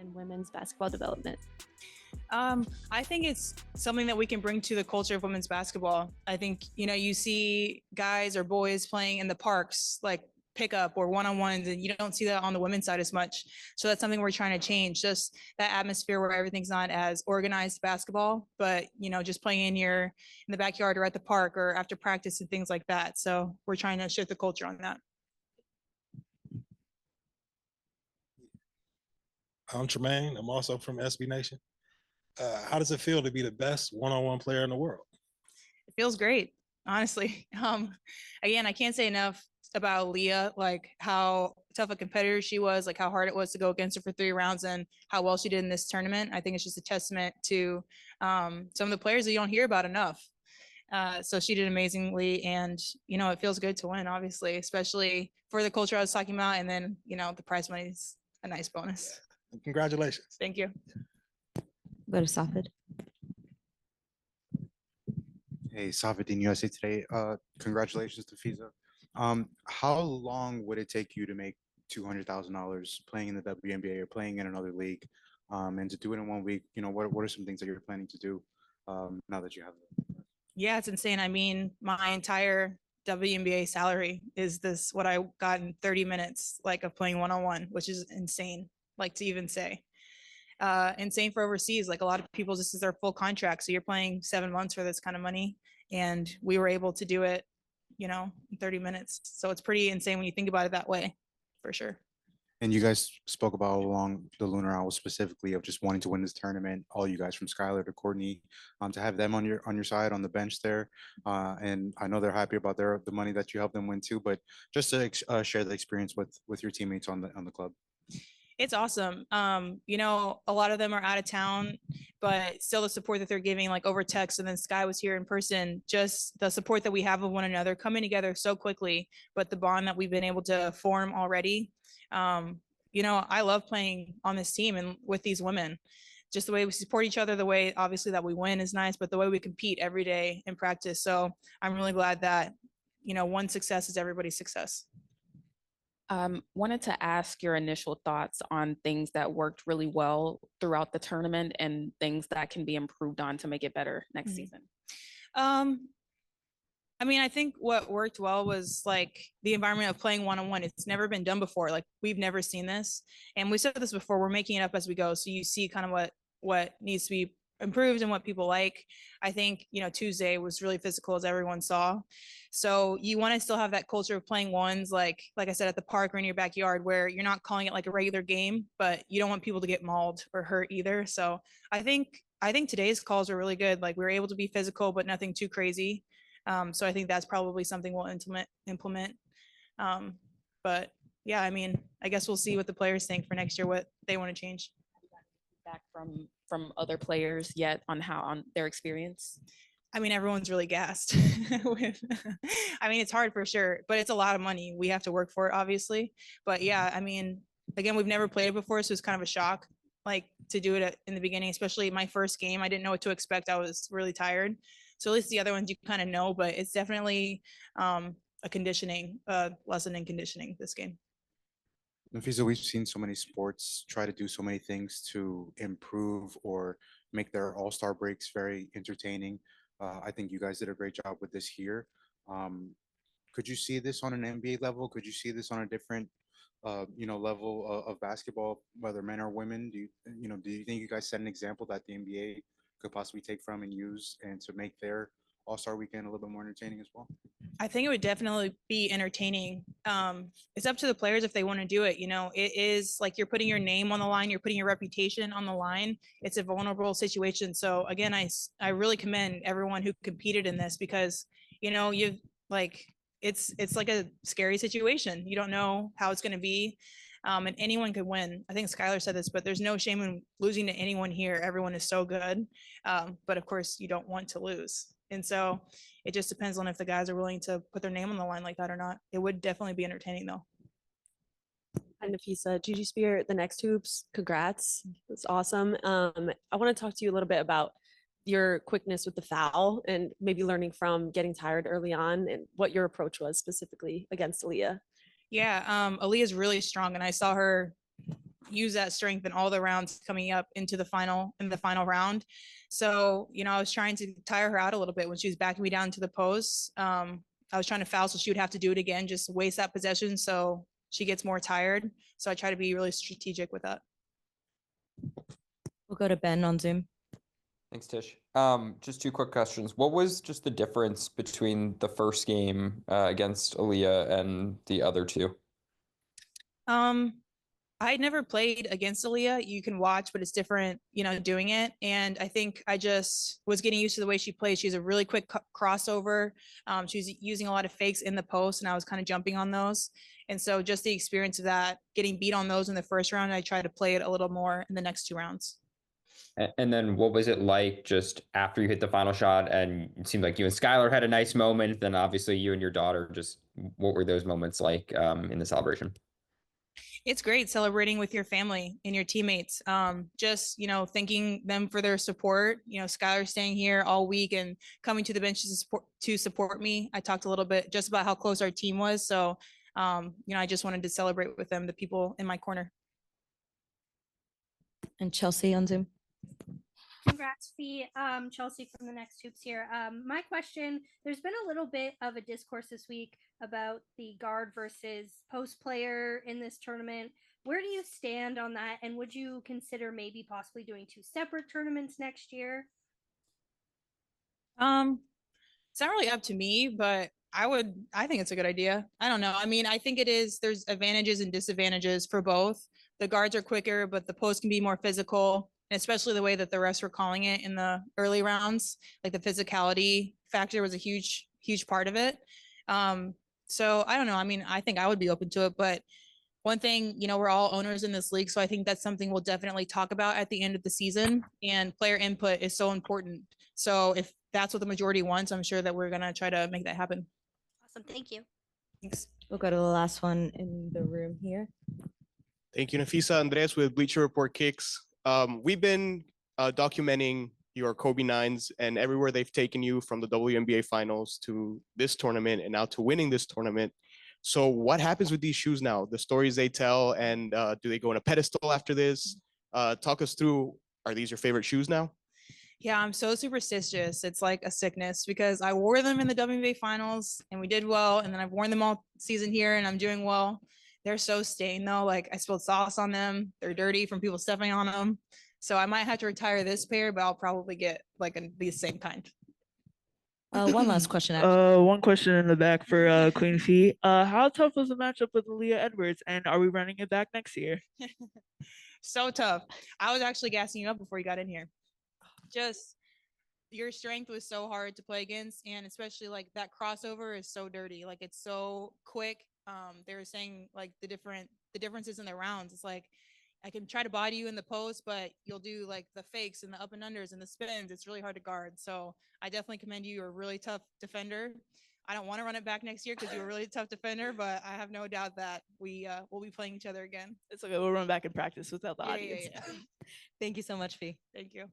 and women's basketball development? I think it's something that we can bring to the culture of women's basketball. I think, you see guys or boys playing in the parks, like pickup or one-on-ones, and you don't see that on the women's side as much. So that's something we're trying to change, just that atmosphere where everything's not as organized basketball, but, just playing in the backyard or at the park or after practice and things like that. So we're trying to shift the culture on that. I'm Tremaine. I'm also from SB Nation. How does it feel to be the best one-on-one player in the world? It feels great, honestly. Again, I can't say enough about Aaliyah, like how tough a competitor she was, like how hard it was to go against her for 3 rounds and how well she did in this tournament. I think it's just a testament to some of the players that you don't hear about enough. So she did amazingly, and it feels good to win, obviously, especially for the culture I was talking about, and then the prize money is a nice bonus. Congratulations. Thank you. Go to Safid. Hey, Safid, USA Today. Congratulations to Napheesa. How long would it take you to make $200,000 playing in the WNBA or playing in another league? And to do it in 1 week, what are some things that you're planning to do now that you have it? Yeah, it's insane. I mean, my entire WNBA salary is what I got in 30 minutes, like of playing one-on-one, which is insane, like to even say. Insane for overseas. Like a lot of people, this is their full contract. So you're playing 7 months for this kind of money. And we were able to do it, in 30 minutes. So it's pretty insane when you think about it that way, for sure. And you guys spoke about along the Lunar Owls specifically of just wanting to win this tournament. All you guys from Skylar to Courtney, to have them on your side on the bench there, and I know they're happy about the money that you helped them win too. But just to share the experience with your teammates on the club. It's awesome. A lot of them are out of town, but still the support that they're giving, like over text, and then Sky was here in person, just the support that we have of one another coming together so quickly, but the bond that we've been able to form already. I love playing on this team and with these women. Just the way we support each other, the way obviously that we win is nice, but the way we compete every day in practice. So I'm really glad that, one success is everybody's success. Wanted to ask your initial thoughts on things that worked really well throughout the tournament and things that can be improved on to make it better next season. I think what worked well was like the environment of playing one-on-one. It's never been done before. Like we've never seen this. And we said this before, we're making it up as we go. So you see kind of what needs to be improved and what people like. I think, Tuesday was really physical, as everyone saw. So you want to still have that culture of playing ones, like I said, at the park or in your backyard, where you're not calling it like a regular game, but you don't want people to get mauled or hurt either. So I think today's calls are really good. Like we were able to be physical, but nothing too crazy. So I think that's probably something we'll implement. But yeah, I guess we'll see what the players think for next year, what they want to change. Back from other players yet on their experience? Everyone's really gassed. It's hard for sure, but it's a lot of money. We have to work for it, obviously. But yeah, again, we've never played it before, so it's kind of a shock, like to do it in the beginning, especially my first game. I didn't know what to expect. I was really tired. So at least the other ones you kind of know, but it's definitely a lesson in conditioning this game. Napheesa, we've seen so many sports try to do so many things to improve or make their all-star breaks very entertaining. I think you guys did a great job with this here. Could you see this on an NBA level? Could you see this on a different, level of basketball, whether men or women? Do you think you guys set an example that the NBA could possibly take from and use and to make their all-star weekend a little bit more entertaining as well? I think it would definitely be entertaining. It's up to the players if they want to do it. It is like you're putting your name on the line, you're putting your reputation on the line. It's a vulnerable situation. So again, I really commend everyone who competed in this because, you've like, it's like a scary situation. You don't know how it's going to be. And anyone could win. I think Skylar said this, but there's no shame in losing to anyone here. Everyone is so good. But of course you don't want to lose. And so it just depends on if the guys are willing to put their name on the line like that or not. It would definitely be entertaining though. And Napheesa, Gigi Spear, the next hoops, congrats. That's awesome. I want to talk to you a little bit about your quickness with the foul and maybe learning from getting tired early on and what your approach was specifically against Aaliyah. Yeah, Aaliyah is really strong, and I saw her, use that strength in all the rounds coming up into the final round. So, I was trying to tire her out a little bit when she was backing me down to the post. I was trying to foul, so she would have to do it again, just waste that possession so she gets more tired. So I try to be really strategic with that. We'll go to Ben on Zoom. Thanks, Tish. Just two quick questions. What was just the difference between the first game against Aaliyah and the other two? I had never played against Aaliyah. You can watch, but it's different, doing it. And I think I just was getting used to the way she plays. She's a really quick crossover. She's using a lot of fakes in the post, and I was kind of jumping on those. And so just the experience of that, getting beat on those in the first round, I tried to play it a little more in the next two rounds. And then what was it like just after you hit the final shot and it seemed like you and Skylar had a nice moment, then obviously you and your daughter, just what were those moments like in the celebration? It's great celebrating with your family and your teammates. Just, thanking them for their support. Skylar staying here all week and coming to the benches to support me. I talked a little bit just about how close our team was. So, I just wanted to celebrate with them, the people in my corner. And Chelsea on Zoom. Congrats, Fee. Chelsea from the Next Hoops here. My question, there's been a little bit of a discourse this week about the guard versus post player in this tournament. Where do you stand on that? And would you consider maybe possibly doing two separate tournaments next year? It's not really up to me, but I think it's a good idea. I don't know. I mean, I think there's advantages and disadvantages for both. The guards are quicker, but the post can be more physical. And especially the way that the refs were calling it in the early rounds, like the physicality factor was a huge part of it. So I don't know. I mean, I think I would be open to it, but one thing, we're all owners in this league. So I think that's something we'll definitely talk about at the end of the season, and player input is so important. So if that's what the majority wants, I'm sure that we're going to try to make that happen. Awesome. Thank you. Thanks. We'll go to the last one in the room here. Thank you, Napheesa. Andres with Bleacher Report Kicks. We've been documenting your Kobe Nines and everywhere they've taken you, from the WNBA finals to this tournament and now to winning this tournament. So what happens with these shoes now? The stories they tell, and do they go on a pedestal after this? Talk us through, are these your favorite shoes now? Yeah, I'm so superstitious. It's like a sickness because I wore them in the WNBA finals and we did well. And then I've worn them all season here and I'm doing well. They're so stained though. Like I spilled sauce on them. They're dirty from people stepping on them. So I might have to retire this pair, but I'll probably get like the same kind. One last question. Actually. One question in the back for Queen Fee. How tough was the matchup with Aaliyah Edwards, and are we running it back next year? So tough. I was actually gassing you up before you got in here. Just your strength was so hard to play against, and especially like that crossover is so dirty. Like it's so quick. They were saying like the differences in the rounds. It's like I can try to body you in the post, but you'll do like the fakes and the up and unders and the spins. It's really hard to guard. So I definitely commend you. You're a really tough defender. I don't want to run it back next year because you're a really tough defender, but I have no doubt that we will be playing each other again. It's okay. We'll run back in practice without the audience. Yeah. Thank you so much, Fee. Thank you.